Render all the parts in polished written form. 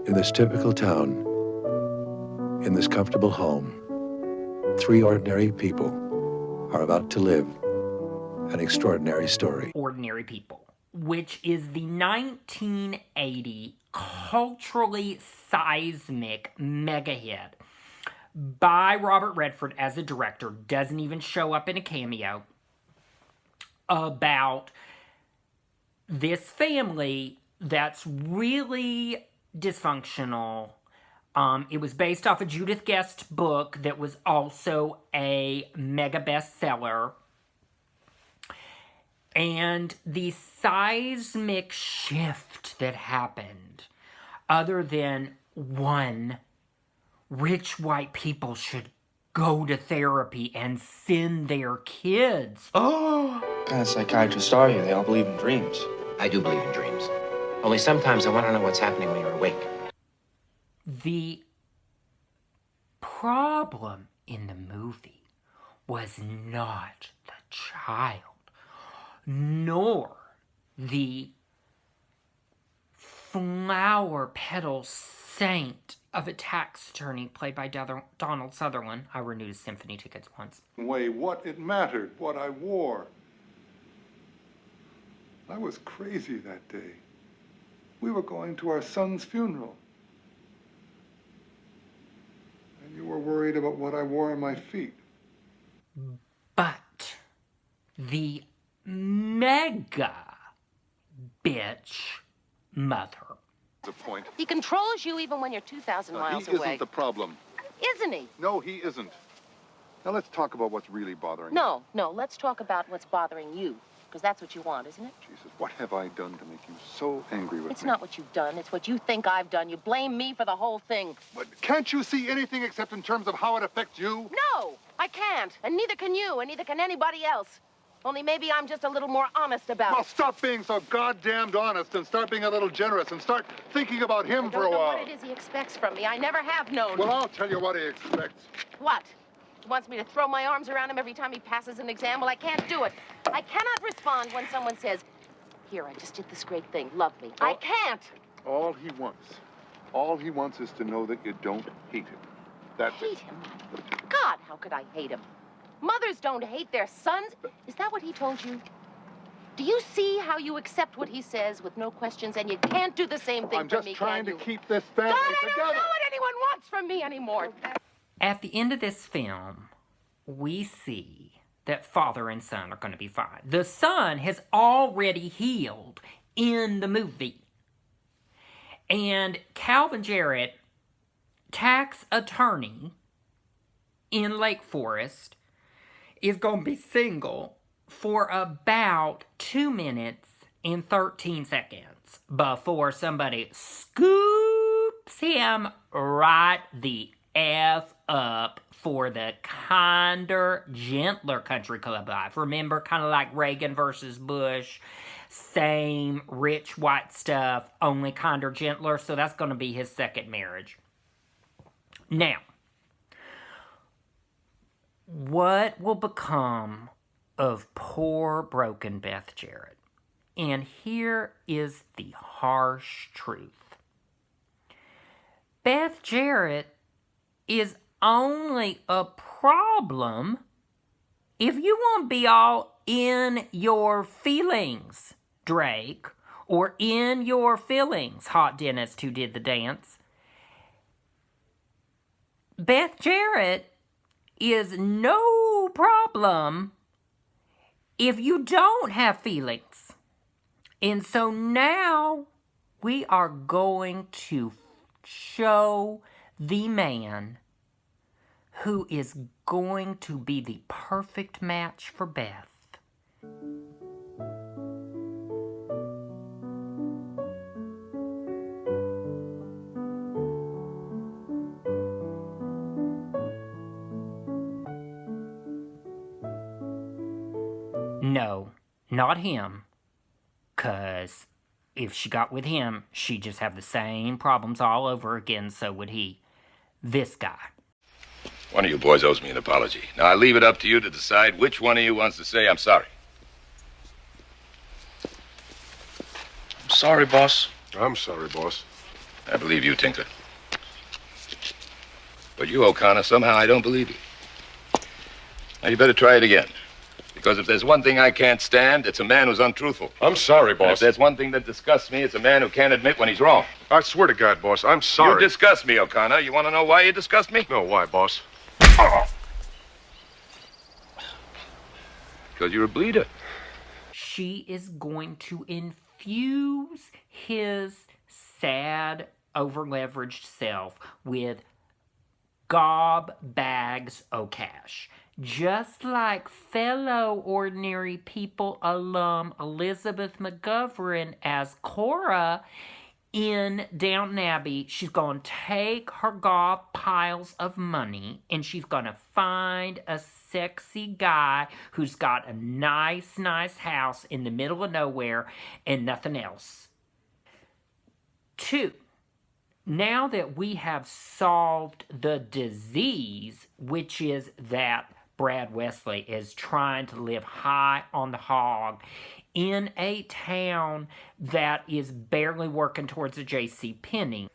In this typical town, in this comfortable home, three ordinary people are about to live an extraordinary story. Ordinary People, which is the 1980 culturally seismic mega hit by Robert Redford as a director, doesn't even show up in a cameo, about this family that's really dysfunctional. It was based off a Judith Guest book that was also a mega bestseller. And the seismic shift that happened, other than one, rich white people should go to therapy and send their kids. Oh! What kind of psychiatrists are you? They all believe in dreams. I do believe in dreams. Only sometimes I want to know what's happening when you're awake. The problem in the movie was not the child, nor the flower petal saint of a tax attorney played by Donald Sutherland. I renewed his symphony tickets once. Way what it mattered, what I wore. I was crazy that day. We were going to our son's funeral. And you were worried about what I wore on my feet. But the mega bitch mother. The point. He controls you even when you're 2,000 miles away. He isn't the problem. Isn't he? No, he isn't. Now let's talk about what's really bothering No, let's talk about what's bothering you. Because that's what you want, isn't it? you. Jesus, what have I done to make you so angry with It's me? not what you've done. It's what you think I've done. You blame me for the whole thing. But can't you see anything except in terms of how it affects you? No, I can't. And neither can you, and neither can anybody else. Only maybe I'm just a little more honest about Well, it. stop being so goddamned honest and start being a little generous and start thinking about him for a while. I don't know what it is he expects from me. I never have known. Well, I'll tell you what he expects. What? He wants me to throw my arms around him every time he passes an exam? Well, I can't do it. I cannot respond when someone says, here, I just did this great thing. Love me. I can't. All he wants is to know that you don't hate him. That's Hate it. him? God, how could I hate him? Mothers don't hate their sons. Is that what he told you? Do you see how you accept what he says with no questions, and you can't do the same thing I'm for just me, trying can to you? keep this family God, I together. don't know what anyone wants from me anymore. At the end of this film, we see that father and son are going to be fine. The son has already healed in the movie. And Calvin Jarrett, tax attorney in Lake Forest, is going to be single for about 2 minutes and 13 seconds before somebody scoops him right the F up for the kinder, gentler country club life. Remember, kind of like Reagan versus Bush, same rich white stuff, only kinder, gentler. So that's going to be his second marriage. Now, what will become of poor, broken Beth Jarrett? And here is the harsh truth. Beth Jarrett is only a problem if you want to be all in your feelings, Drake, or in your feelings, hot dentist who did the dance. Beth Jarrett is no problem if you don't have feelings. And so now we are going to show the man who is going to be the perfect match for Beth. No, not him. 'Cause if she got with him, she'd just have the same problems all over again, so would he. This guy. One of you boys owes me an apology. Now, I leave it up to you to decide which one of you wants to say I'm sorry. I'm sorry, boss. I'm sorry, boss. I believe you, Tinker. But you, O'Connor, somehow I don't believe you. Now, you better try it again. Because if there's one thing I can't stand, it's a man who's untruthful. I'm sorry, And if boss. there's one thing that disgusts me, it's a man who can't admit when he's wrong. I swear to God, boss, I'm sorry. You disgust me, O'Connor. You want to know why you disgust me? No, why, boss? Because you're a bleeder. She is going to infuse his sad, over-leveraged self with gob bags o' cash. Just like fellow Ordinary People alum Elizabeth McGovern as Cora in Downton Abbey. She's going to take her gob piles of money and she's going to find a sexy guy who's got a nice house in the middle of nowhere and nothing else. 2. Now that we have solved the disease, which is that Brad Wesley is trying to live high on the hog in a town that is barely working towards a J.C. Penney.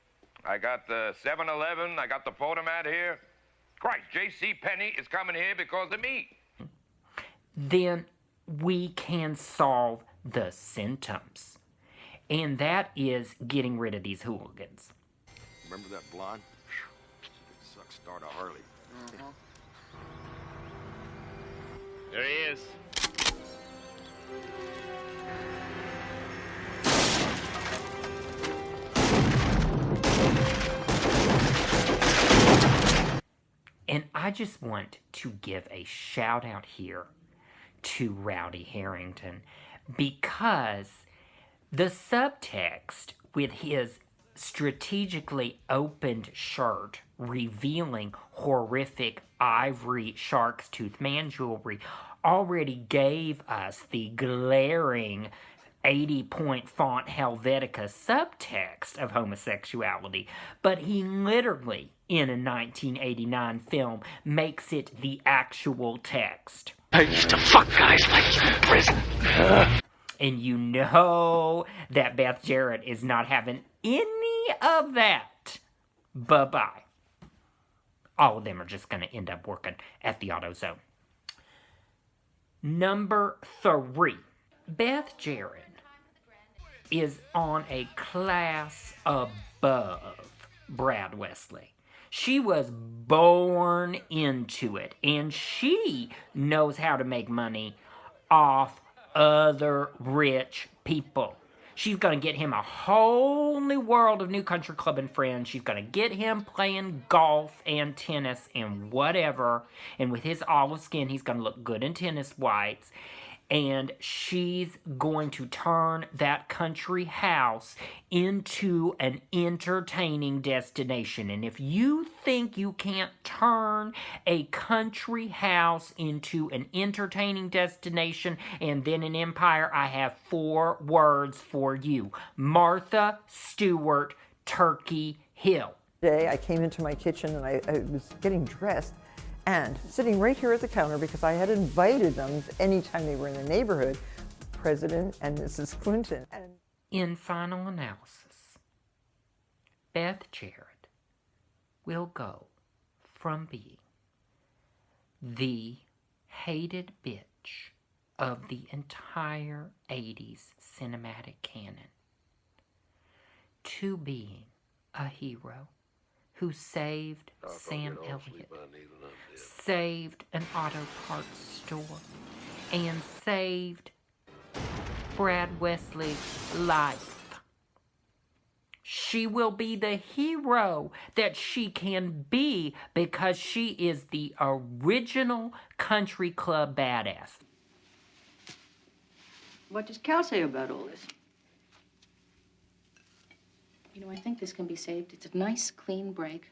I got the 7-Eleven. I got the photomat here. Christ, J.C. Penney is coming here because of me. Then we can solve the symptoms. And that is getting rid of these hooligans. Remember that blonde? She could suck start a Harley. There he is. And I just want to give a shout out here to Rowdy Harrington because the subtext with his strategically opened shirt revealing horrific ivory shark's tooth man jewelry already gave us the glaring 80-point font Helvetica subtext of homosexuality, but he literally, in a 1989 film, makes it the actual text. I used to fuck guys like you in prison. And you know that Beth Jarrett is not having any of that. Bye-bye. All of them are just going to end up working at the AutoZone. Number 3. Beth Jarrett is on a class above Brad Wesley. She was born into it, and she knows how to make money off other rich people. She's going to get him a whole new world of New Country Club and friends. She's going to get him playing golf and tennis and whatever. And with his olive skin, he's going to look good in tennis whites. And she's going to turn that country house into an entertaining destination. And if you think you can't turn a country house into an entertaining destination and then an empire, I have 4 words for you. Martha Stewart Turkey Hill. Today I came into my kitchen and I was getting dressed. And sitting right here at the counter, because I had invited them anytime they were in the neighborhood, President and Mrs. Clinton. And in final analysis, Beth Jarrett will go from being the hated bitch of the entire 80s cinematic canon to being a hero who saved Sam Elliott, saved an auto parts store, and saved Brad Wesley's life. She will be the hero that she can be because she is the original country club badass. What does Cal say about all this? You know, I think this can be saved. It's a nice, clean break.